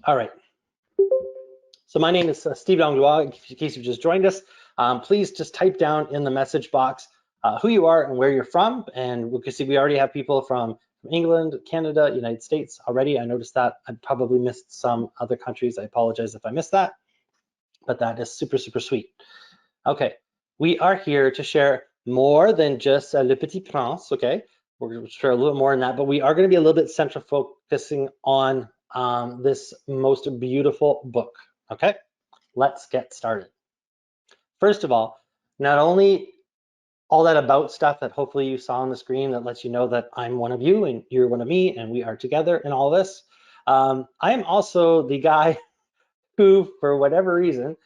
All right. So my name is Steve Langlois. In case you've just joined us, please just type down in the message box who you are and where you're from. And we can see we already have people from England, Canada, United States already. I noticed that. I probably missed some other countries. I apologize if I missed that, but that is super, super sweet. Okay, we are here to share more than just Le Petit Prince, okay? We're going to share a little more on that, but we are going to be a little bit central focusing on this most beautiful book, okay? Let's get started. First of all, not only all that about stuff that hopefully you saw on the screen that lets you know that I'm one of you and you're one of me and we are together in all this, I am also the guy who, for whatever reason,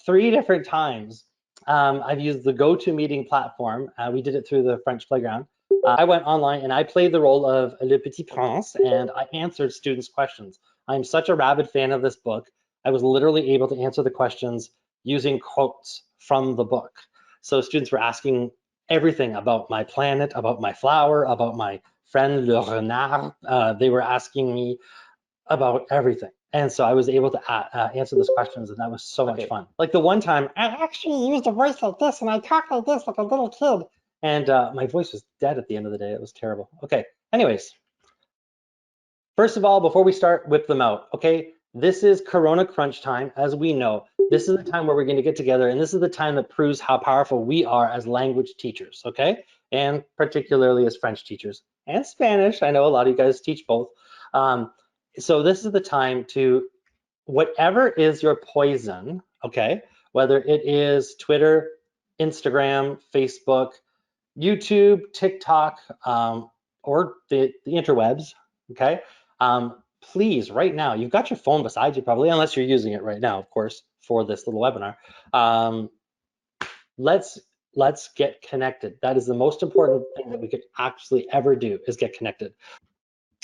3 different times, I've used the GoToMeeting platform. We did it through the French playground. I went online and I played the role of Le Petit Prince and I answered students' questions. I'm such a rabid fan of this book. I was literally able to answer the questions using quotes from the book. So students were asking everything about my planet, about my flower, about my friend Le Renard. They were asking me about everything. And so I was able to answer those questions, and that was so much fun. Like the one time, I actually used a voice like this, and I talked like this, like a little kid. And my voice was dead at the end of the day. It was terrible. Okay, anyways. First of all, before we start, whip them out, okay? This is Korona Crunch time, as we know. This is the time where we're going to get together, and this is the time that proves how powerful we are as language teachers, okay? And particularly as French teachers and Spanish. I know a lot of you guys teach both. So this is the time to, whatever is your poison, okay, whether it is Twitter, Instagram, Facebook, YouTube, TikTok, or the interwebs, okay, please, right now, you've got your phone beside you probably, unless you're using it right now, of course, for this little webinar. Let's get connected. That is the most important thing that we could actually ever do, is get connected.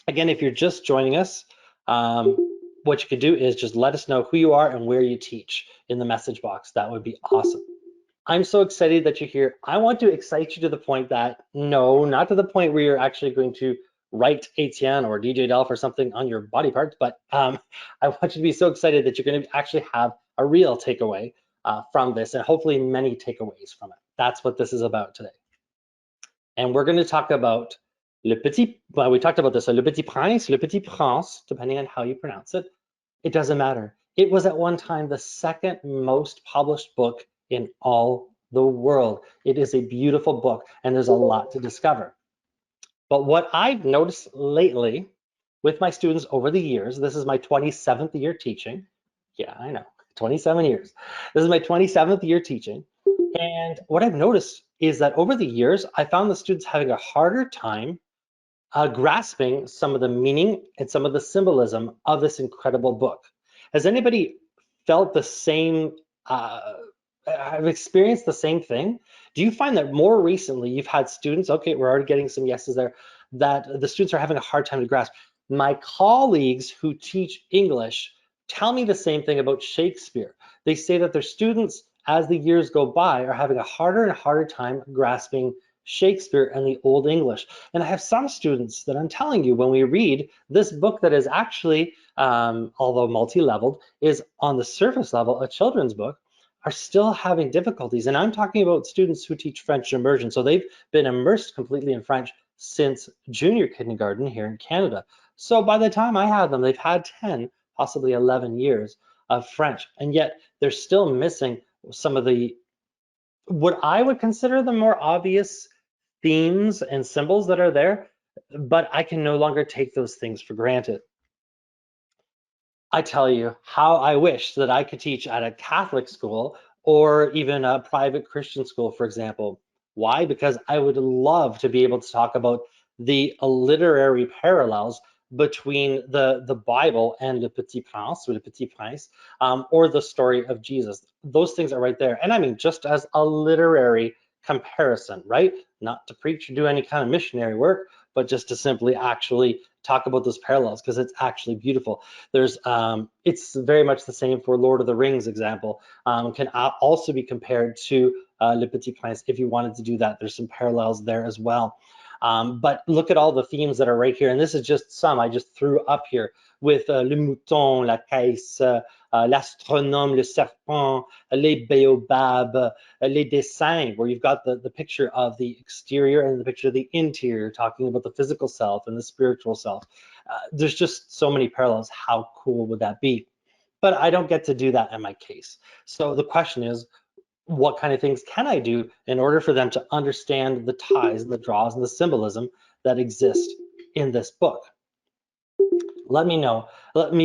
Again, if you're just joining us, what you could do is just let us know who you are and where you teach in the message box. That would be awesome. I'm so excited that you're here. I want to excite you to the point that, no, not to the point where you're actually going to write Etienne or DJ Delft or something on your body parts, but I want you to be so excited that you're going to actually have a real takeaway from this, and hopefully many takeaways from it. That's what this is about today. And we're going to talk about Le Petit, well, we talked about this, Le Petit Prince, Le Petit Prince, depending on how you pronounce it. It doesn't matter. It was at one time the second most published book in all the world. It is a beautiful book, and there's a lot to discover. But what I've noticed lately with my students over the years, this is my 27th year teaching. Yeah, I know, 27 years. This is my 27th year teaching. And what I've noticed is that over the years, I found the students having a harder time grasping some of the meaning and some of the symbolism of this incredible book. Has anybody felt the same, have experienced the same thing? Do you find that more recently you've had students, okay, we're already getting some yeses there, that the students are having a hard time to grasp? My colleagues who teach English tell me the same thing about Shakespeare. They say that their students, as the years go by, are having a harder and harder time grasping Shakespeare and the Old English. And I have some students that I'm telling you, when we read this book that is actually, although multi-leveled, is on the surface level a children's book, are still having difficulties. And I'm talking about students who teach French immersion. So they've been immersed completely in French since junior kindergarten here in Canada. So by the time I had them, they've had 10, possibly 11 years of French. And yet they're still missing some of the, what I would consider the more obvious themes and symbols that are there, but I can no longer take those things for granted. I tell you how I wish that I could teach at a Catholic school or even a private Christian school, for example. Why? Because I would love to be able to talk about the literary parallels between the Bible and Le Petit Prince, or Le Petit Prince, or the story of Jesus. Those things are right there. And I mean, just as a literary comparison, right? Not to preach or do any kind of missionary work, but just to simply actually talk about those parallels, because it's actually beautiful. There's, it's very much the same for Lord of the Rings example. Can also be compared to Le Petit Prince if you wanted to do that. There's some parallels there as well. But look at all the themes that are right here. And this is just some I just threw up here with le mouton, la caisse, l'astronome, le serpent, les baobabs, les dessins, where you've got the picture of the exterior and the picture of the interior, talking about the physical self and the spiritual self. There's just so many parallels. How cool would that be? But I don't get to do that in my case. So the question is, what kind of things can I do in order for them to understand the ties and the draws and the symbolism that exist in this book? Let me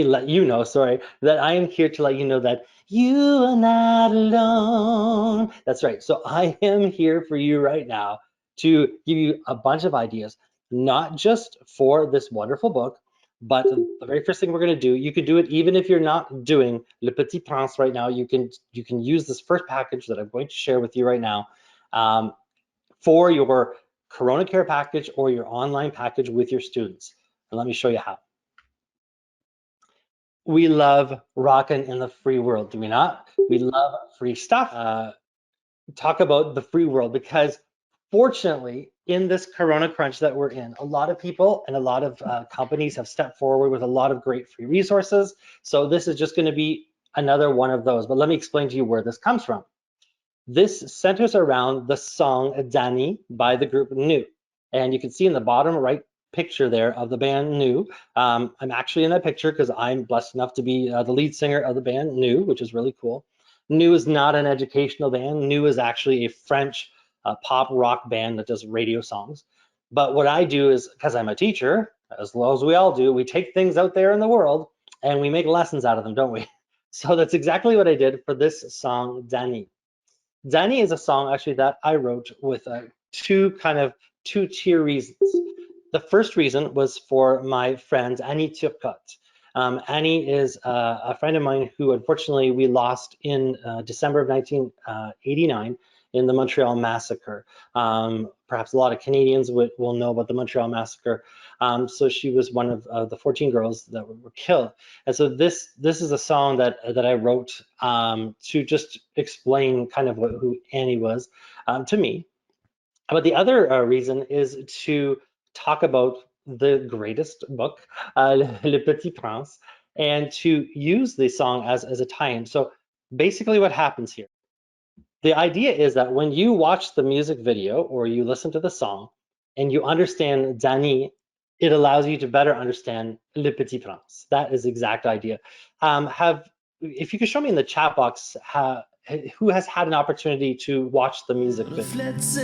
let you know, sorry, that I am here to let you know that you are not alone. That's right. So I am here for you right now to give you a bunch of ideas, not just for this wonderful book, but the very first thing we're going to do, you could do it even if you're not doing Le Petit Prince right now. You can use this first package that I'm going to share with you right now for your Korona Care package or your online package with your students. And let me show you how. We love rocking in the free world, do we not? We love free stuff. Talk about the free world, because fortunately, in this Korona Crunch that we're in, a lot of people and a lot of companies have stepped forward with a lot of great free resources. So this is just going to be another one of those. But let me explain to you where this comes from. This centers around the song DANI by the group NOUS. And you can see in the bottom right picture there of the band NOUS. I'm actually in that picture because I'm blessed enough to be the lead singer of the band NOUS, which is really cool. NOUS is not an educational band. NOUS is actually a French pop rock band that does radio songs. But what I do is, because I'm a teacher, as well as we all do, we take things out there in the world and we make lessons out of them, don't we? So that's exactly what I did for this song, DANI. DANI is a song actually that I wrote with two-tier reasons. The first reason was for my friend Annie Turcotte. Annie is a friend of mine who unfortunately we lost in December of 1989 in the Montreal Massacre. Perhaps a lot of Canadians will know about the Montreal Massacre. So she was one of the 14 girls that were killed. And so this is a song that I wrote to just explain kind of who Annie was to me. But the other reason is to talk about the greatest book, Le Petit Prince, and to use the song as a tie-in. So basically what happens here, the idea is that when you watch the music video or you listen to the song and you understand DANI, it allows you to better understand Le Petit Prince. That is the exact idea. If you could show me in the chat box who has had an opportunity to watch the music video?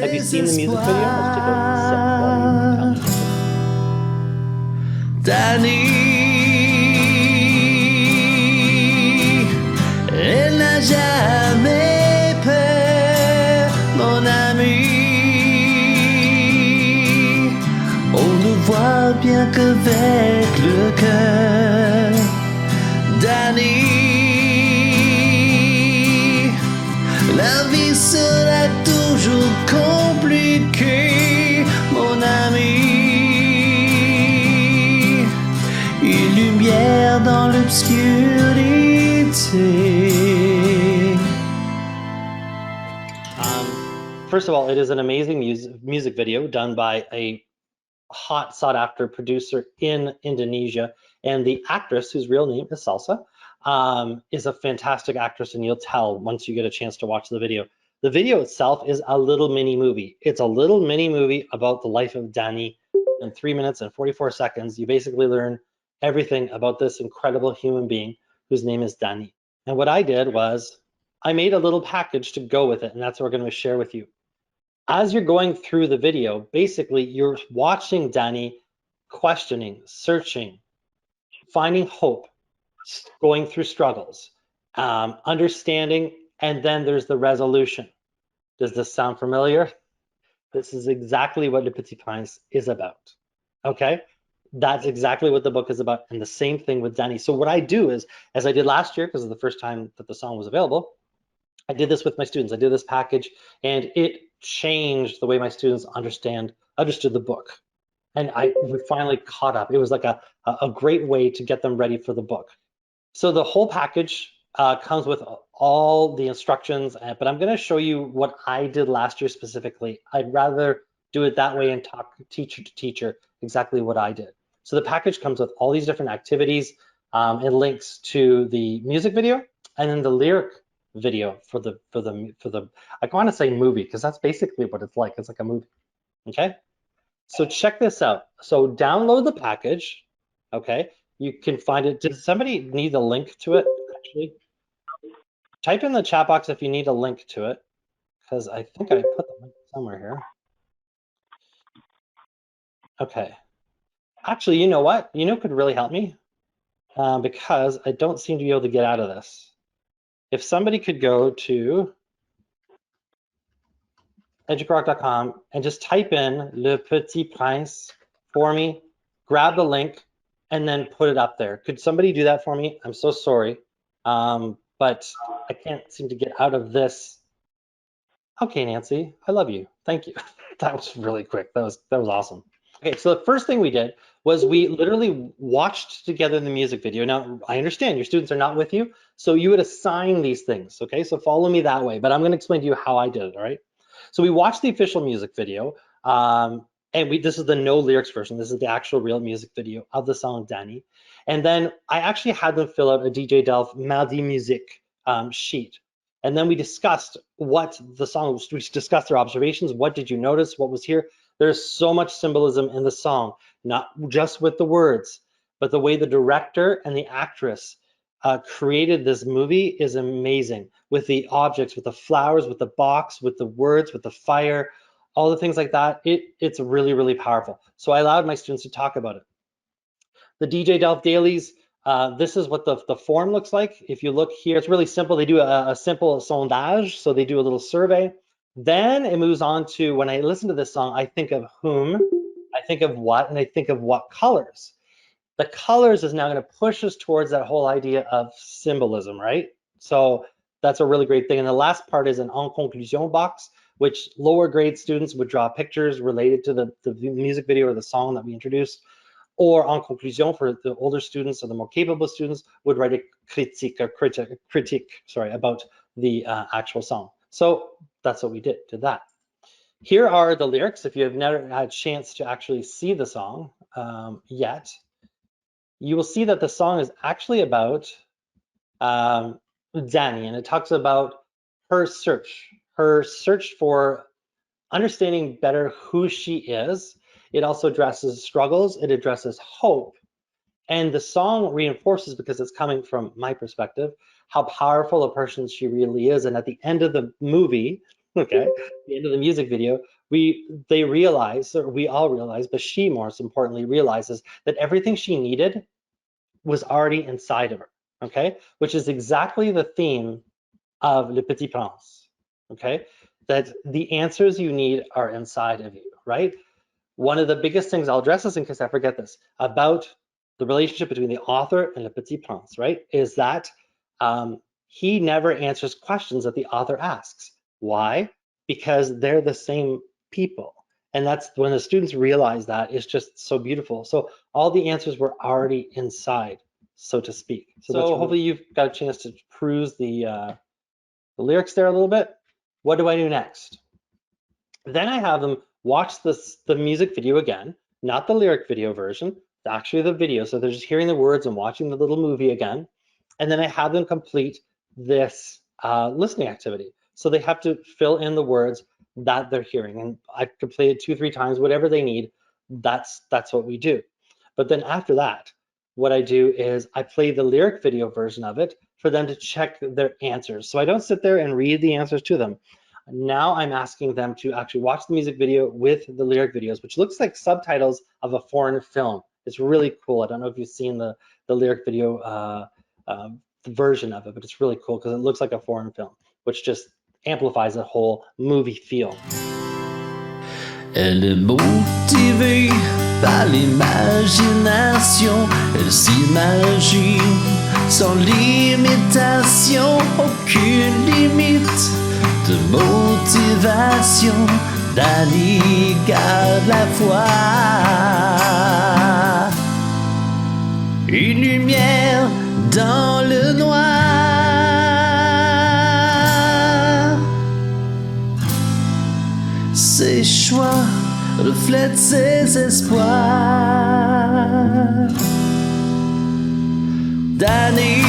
Have you seen the music video? Let's take a sip while you tell me. DANI, elle n'a jamais peur, mon ami. On ne voit bien qu'avec le cœur. DANI, la vie sera toujours compliquée, mon ami. Une lumière dans l'obscurité. First of all, it is an amazing music video done by a hot sought after producer in Indonesia, and the actress, whose real name is Salsa, is a fantastic actress, and you'll tell once you get a chance to watch the video. The video itself is a little mini movie. It's a little mini movie about the life of DANI. In 3 minutes and 44 seconds, you basically learn everything about this incredible human being whose name is DANI. And what I did was I made a little package to go with it, and that's what we're going to share with you. As you're going through the video, basically you're watching DANI questioning, searching, finding hope, going through struggles, understanding, and then there's the resolution. Does this sound familiar? This is exactly what Le Petit Prince is about, okay? That's exactly what the book is about, and the same thing with DANI. So what I do is, as I did last year, because of the first time that the song was available, I did this with my students. I did this package, and it changed the way my students understood the book. And we finally caught up. It was like a great way to get them ready for the book. So the whole package comes with all the instructions, but I'm going to show you what I did last year specifically. I'd rather do it that way and talk teacher to teacher exactly what I did. So the package comes with all these different activities and links to the music video and then the lyric video for the I want to say movie because that's basically what it's like. It's like a movie. Okay. So check this out. So download the package. Okay. You can find it. Does somebody need a link to it? Actually, type in the chat box if you need a link to it, because I think I put the link somewhere here. Okay. Actually, you know what? You know what could really help me? Because I don't seem to be able to get out of this. If somebody could go to educarock.com and just type in Le Petit Prince for me, grab the link, and then put it up there. Could somebody do that for me? I'm so sorry, but I can't seem to get out of this. Okay, Nancy, I love you. Thank you. That was really quick. That was awesome. Okay, so the first thing we did was we literally watched together the music video. Now, I understand your students are not with you, so you would assign these things, okay? So follow me that way, but I'm gonna explain to you how I did it, all right? So we watched the official music video, and this is the no lyrics version. This is the actual real music video of the song DANI. And then I actually had them fill out a DJ Delft Mardi Musique sheet. And then we discussed what the song was. We discussed their observations. What did you notice? What was here? There's so much symbolism in the song, not just with the words, but the way the director and the actress created this movie is amazing, with the objects, with the flowers, with the box, with the words, with the fire, all the things like that. It's really, really powerful. So I allowed my students to talk about it. The DJ Delft dailies, this is what the form looks like. If you look here, it's really simple. They do a simple sondage, so they do a little survey. Then it moves on to, when I listen to this song, I think of whom, I think of what, and I think of what colors. The colors is now going to push us towards that whole idea of symbolism, right? So that's a really great thing. And the last part is an en conclusion box, which lower grade students would draw pictures related to the music video or the song that we introduced. Or en conclusion, for the older students or the more capable students, would write a critique, sorry, about the actual song. So that's what we did that. Here are the lyrics. If you have never had a chance to actually see the song yet, you will see that the song is actually about DANI, and it talks about her search for understanding better who she is. It also addresses struggles, it addresses hope. And the song reinforces, because it's coming from my perspective, how powerful a person she really is. And at the end of the movie, okay, the end of the music video, they realize, or we all realize, but she most importantly realizes that everything she needed was already inside of her, okay? Which is exactly the theme of Le Petit Prince, okay? That the answers you need are inside of you, right? One of the biggest things, I'll address this in case I forget this, about the relationship between the author and Le Petit Prince, right, is that he never answers questions that the author asks. Why? Because they're the same people. And that's when the students realize that, it's just so beautiful. So all the answers were already inside, so to speak. So hopefully you've got a chance to peruse the lyrics there a little bit. What do I do next? Then I have them watch the music video again, not the lyric video version, actually the video. So they're just hearing the words and watching the little movie again. And then I have them complete this listening activity. So they have to fill in the words that they're hearing. And I could play it 2-3 times, whatever they need. That's what we do. But then after that, what I do is I play the lyric video version of it for them to check their answers. So I don't sit there and read the answers to them. Now I'm asking them to actually watch the music video with the lyric videos, which looks like subtitles of a foreign film. It's really cool. I don't know if you've seen the lyric video version of it, but it's really cool because it looks like a foreign film, which just amplifies the whole movie feel. Elle est motivée par l'imagination, elle s'imagine sans limitation, aucune limite de motivation. Dani garde la foi, une lumière dans le noir. Ses choix reflète ses espoirs. Dani,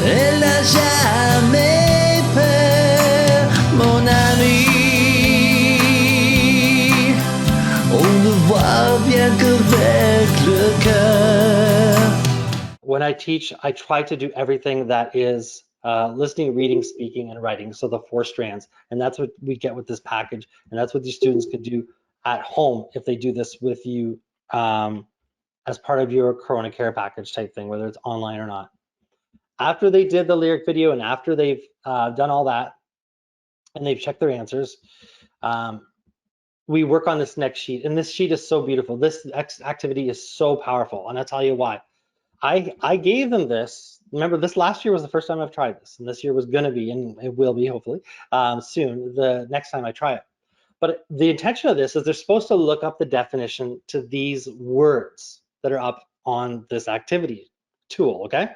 elle n'a jamais peur, mon ami. On ne voit bien qu'avec le cœur. When I teach, I try to do everything that is listening, reading, speaking, and writing. So the 4 strands, and that's what we get with this package, and that's what these students could do at home if they do this with you as part of your Korona Care package type thing, whether it's online or not. After they did the lyric video and after they've done all that and they've checked their answers, we work on this next sheet, and this sheet is so beautiful. This activity is so powerful, and I'll tell you why. I gave them this. Remember, this last year was the first time I've tried this, and this year was going to be, and it will be hopefully soon, the next time I try it. But the intention of this is they're supposed to look up the definition to these words that are up on this activity tool, okay?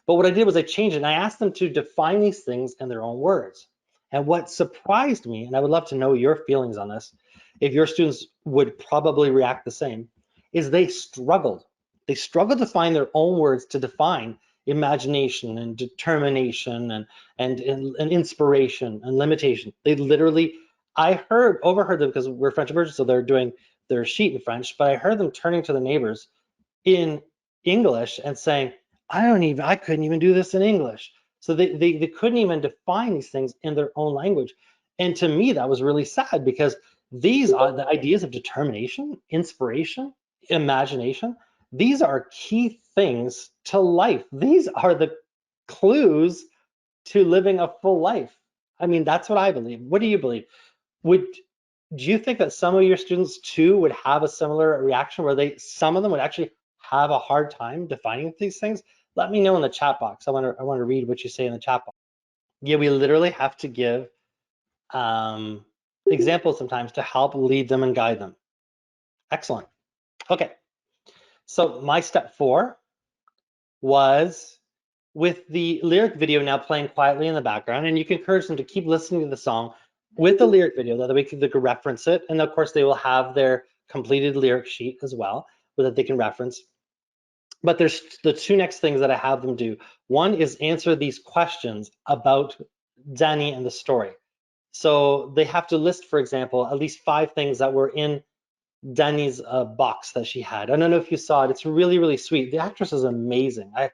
But what I did was I changed it, and I asked them to define these things in their own words. And what surprised me, and I would love to know your feelings on this, if your students would probably react the same, is they struggled. They struggled to find their own words to define imagination and determination and inspiration and limitation. They literally, I overheard them because we're French immersion, so they're doing their sheet in French, but I heard them turning to the neighbors in English and saying, I couldn't even do this in English. So they couldn't even define these things in their own language. And to me, that was really sad because these are the ideas of determination, inspiration, imagination. These are key things to life. These are the clues to living a full life. I mean, that's what I believe. What do you believe? Do you think that some of your students too would have a similar reaction where some of them would actually have a hard time defining these things? Let me know in the chat box. I want to read what you say in the chat box. Yeah, we literally have to give examples sometimes to help lead them and guide them. Excellent. Okay. So my step 4 was with the lyric video now playing quietly in the background, and you can encourage them to keep listening to the song with the lyric video, that they can reference it, and of course they will have their completed lyric sheet as well, so that they can reference. But there's the 2 next things that I have them do. One is answer these questions about Dani and the story. So they have to list, for example, at least 5 things that were in Dani's box that she had. I don't know if you saw it. It's really, really sweet. The actress is amazing. I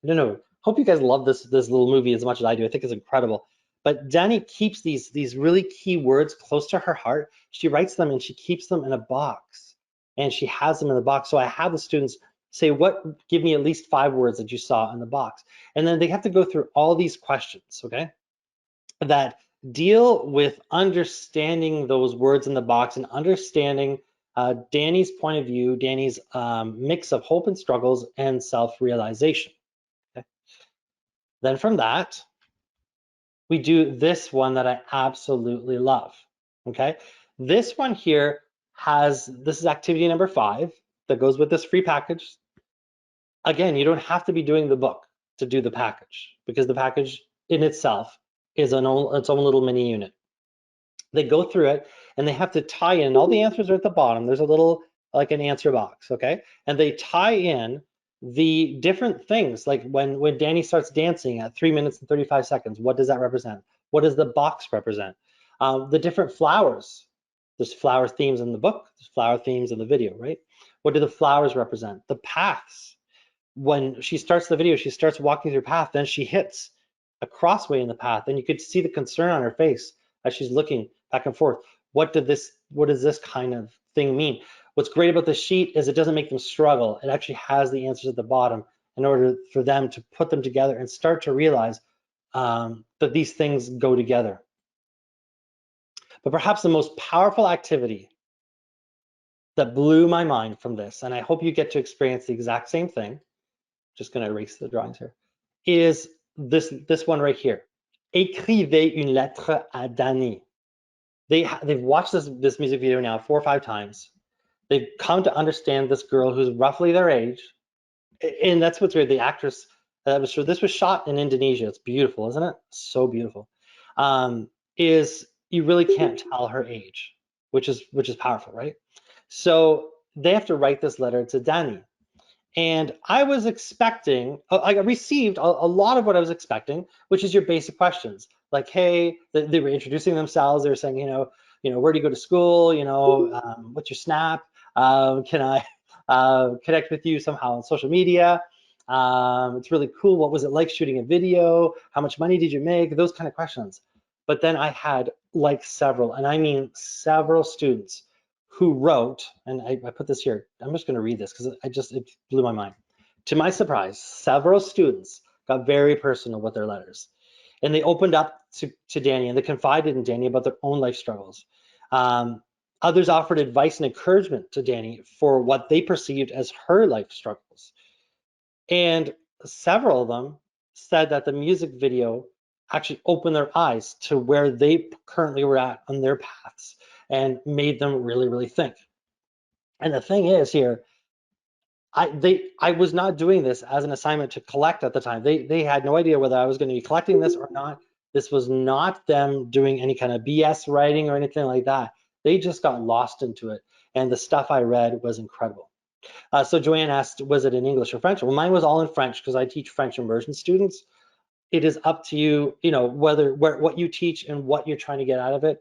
don't know. Hope you guys love this little movie as much as I do. I think it's incredible. But Dani keeps these really key words close to her heart. She writes them and she keeps them in a box, and she has them in the box. So I have the students say, give me at least 5 words that you saw in the box. And then they have to go through all these questions, okay, that deal with understanding those words in the box and understanding Dani's point of view, Dani's mix of hope and struggles and self-realization. Okay. Then from that, we do this one that I absolutely love, okay? This one here this is activity number 5 that goes with this free package. Again, you don't have to be doing the book to do the package, because the package in itself is its own little mini unit. They go through it and they have to tie in, all the answers are at the bottom. There's a little, like an answer box, okay? And they tie in the different things, like when Dani starts dancing at 3 minutes and 35 seconds, what does that represent? What does the box represent? The different flowers. There's flower themes in the book, there's flower themes in the video, right? What do the flowers represent? The paths. When she starts the video, she starts walking through path, then she hits a crossway in the path, and you could see the concern on her face as she's looking back and forth. What does this kind of thing mean? What's great about this sheet is it doesn't make them struggle. It actually has the answers at the bottom in order for them to put them together and start to realize that these things go together. But perhaps the most powerful activity that blew my mind from this, and I hope you get to experience the exact same thing, just going to erase the drawings here, is this one right here. Écrivez une lettre à Dani. They've watched this music video now 4 or 5 times. They've come to understand this girl who's roughly their age, and that's what's weird. The actress this was shot in Indonesia. It's beautiful, isn't it? So beautiful. is you really can't tell her age, which is powerful, right? So they have to write this letter to DANI. And I was expecting, I received a lot of what I was expecting, which is your basic questions. Like, hey, they were introducing themselves. They were saying, where do you go to school? What's your Snap? Can I connect with you somehow on social media? It's really cool. What was it like shooting a video? How much money did you make? Those kind of questions. But then I had like several, and I mean several students who wrote, and I put this here, I'm just gonna read this because it blew my mind. To my surprise, several students got very personal with their letters. And they opened up to DANI, and they confided in DANI about their own life struggles. Others offered advice and encouragement to DANI for what they perceived as her life struggles. And several of them said that the music video actually opened their eyes to where they currently were at on their paths and made them really, really think. And the thing is here, I was not doing this as an assignment to collect at the time. They had no idea whether I was going to be collecting this or not. This was not them doing any kind of BS writing or anything like that. They just got lost into it. And the stuff I read was incredible. So Joanne asked, was it in English or French? Well, mine was all in French because I teach French immersion students. It is up to you, what you teach and what you're trying to get out of it.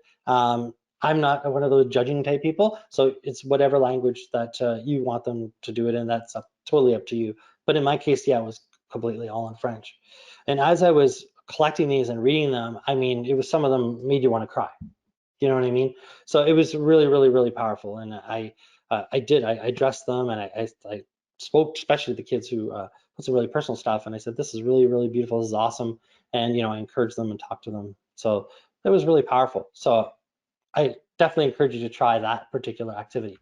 I'm not one of those judging type people, so it's whatever language that you want them to do it in. That's totally up to you. But in my case, yeah, it was completely all in French. And as I was collecting these and reading them, I mean, it was some of them made you want to cry. You know what I mean? So it was really, really, really powerful. And I addressed them, and I spoke especially to the kids who put some really personal stuff, and I said, this is really, really beautiful, this is awesome. And I encouraged them and talked to them. So it was really powerful. So I definitely encourage you to try that particular activity.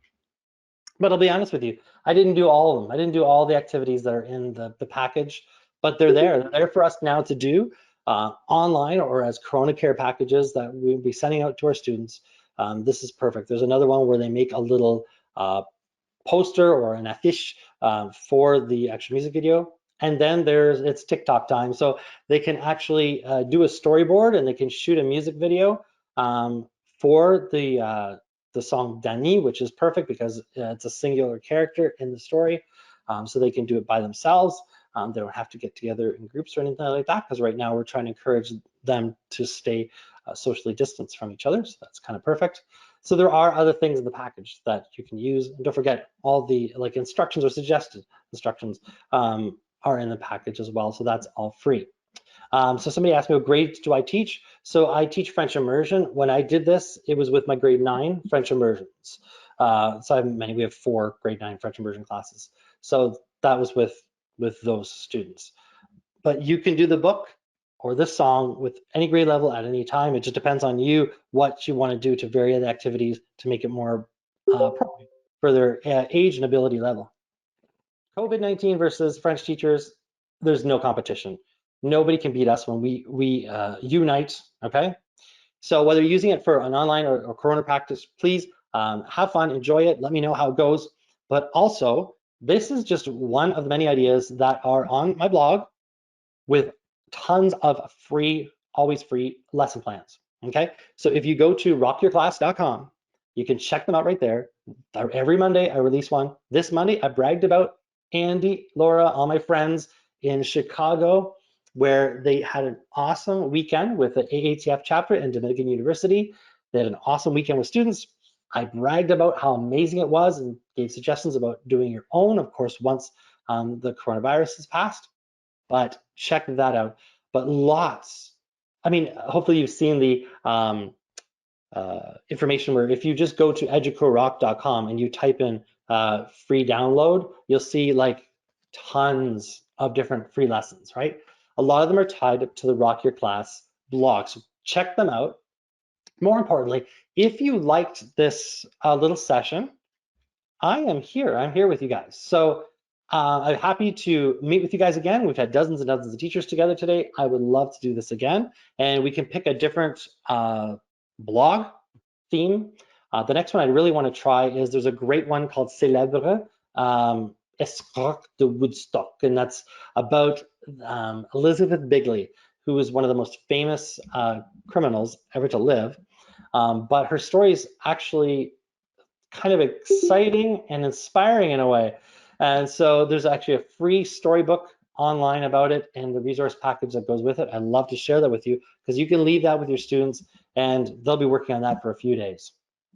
But I'll be honest with you, I didn't do all of them. I didn't do all the activities that are in the package, but they're there. They're there for us now to do online or as Korona Care packages that we'll be sending out to our students. This is perfect. There's another one where they make a little poster or an affiche for the actual music video. And then it's TikTok time. So they can actually do a storyboard, and they can shoot a music video for the song DANI, which is perfect because it's a singular character in the story. So they can do it by themselves. They don't have to get together in groups or anything like that, because right now we're trying to encourage them to stay socially distanced from each other. So that's kind of perfect. So there are other things in the package that you can use. And don't forget, all the instructions or suggested instructions are in the package as well. So that's all free. So somebody asked me, what grades do I teach? So I teach French immersion. When I did this, it was with my grade 9 French immersions. We have 4 grade 9 French immersion classes. So that was with those students. But you can do the book or this song with any grade level at any time. It just depends on you, what you want to do to vary the activities to make it more appropriate for their age and ability level. COVID-19 versus French teachers, there's no competition. Nobody can beat us when we unite, okay? So whether you're using it for an online or Korona practice, please have fun, enjoy it, let me know how it goes. But also, this is just one of the many ideas that are on my blog with tons of free, always free lesson plans, okay? So if you go to rockyourclass.com, you can check them out right there. Every Monday, I release one. This Monday, I bragged about Andy, Laura, all my friends in Chicago, where they had an awesome weekend with the AATF chapter in Dominican University. They had an awesome weekend with students. I bragged about how amazing it was and gave suggestions about doing your own, of course, once the coronavirus has passed. But check that out. But lots, hopefully you've seen the information where if you just go to educorock.com and you type in free download, you'll see tons of different free lessons, right? A lot of them are tied to the Rock Your Class blog, so check them out. More importantly, if you liked this little session, I'm here with you guys. So I'm happy to meet with you guys again. We've had dozens and dozens of teachers together today. I would love to do this again, and we can pick a different blog theme. The next one I really want to try is there's a great one called Célèbre Escroc de Woodstock, and that's about Elizabeth Bigley, who is one of the most famous criminals ever to live. But her story is actually kind of exciting and inspiring in a way. And so there's actually a free storybook online about it and the resource package that goes with it. I'd love to share that with you because you can leave that with your students and they'll be working on that for a few days.